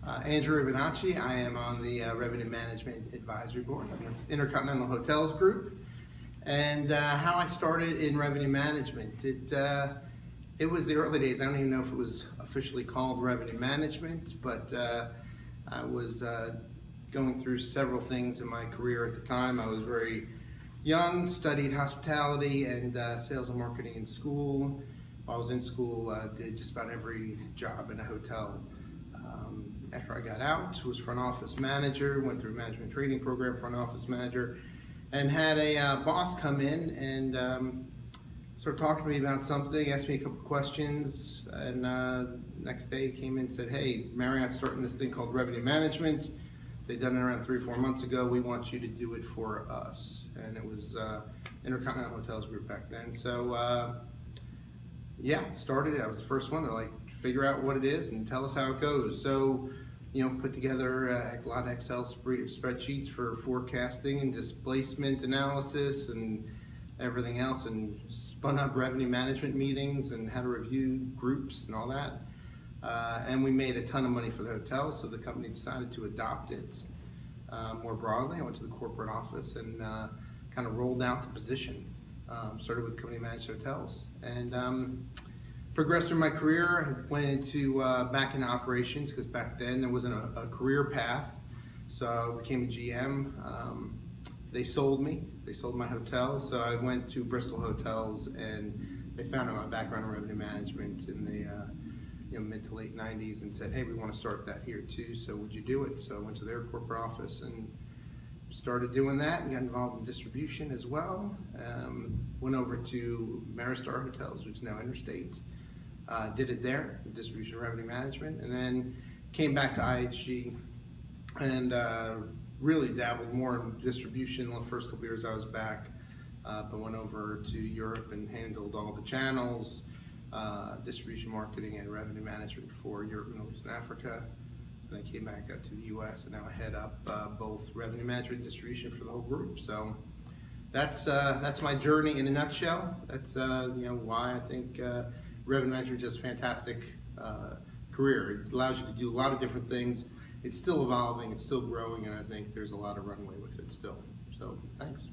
Andrew Rubinacci. I am on the Revenue Management Advisory Board. I'm with Intercontinental Hotels Group. And how I started in revenue management, it was the early days. I don't even know if it was officially called revenue management, but I was going through several things in my career at the time. I was very young, studied hospitality and sales and marketing in school. While I was in school, did just about every job in a hotel. After I got out, was front office manager, went through a management training program, front office manager, and had a boss come in and sort of talk to me about something, asked me a couple questions, and next day he came in and said, "Hey, Marriott's starting this thing called revenue management. They've done it around 3 or 4 months ago. We want you to do it for us." And it was Intercontinental Hotels Group back then. So yeah, started it. I was the first one to figure out what it is and tell us how it goes. So, put together a lot of Excel spreadsheets for forecasting and displacement analysis and everything else, and spun up revenue management meetings and how to review groups and all that. And we made a ton of money for the hotel, so the company decided to adopt it more broadly. I went to the corporate office and kind of rolled out the position. Started with company managed hotels and progressed through my career. Went into back into operations because back then there wasn't a career path. So I became a GM. They sold me. They sold my hotels. So I went to Bristol Hotels and they found out my background in revenue management in the mid to late 90s and said, "Hey, we want to start that here too. So would you do it?" So I went to their corporate office and started doing that and got involved in distribution as well. Went over to Maristar Hotels, which is now Interstate. Did it there, distribution revenue management, and then came back to IHG and really dabbled more in distribution. The first couple years I was back, but went over to Europe and handled all the channels, distribution, marketing, and revenue management for Europe, Middle East, and Africa. And I came back up to the U.S. and now I head up both revenue management and distribution for the whole group. So that's my journey in a nutshell. That's why I think revenue management is just a fantastic career. It allows you to do a lot of different things. It's still evolving, it's still growing, and I think there's a lot of runway with it still. So thanks.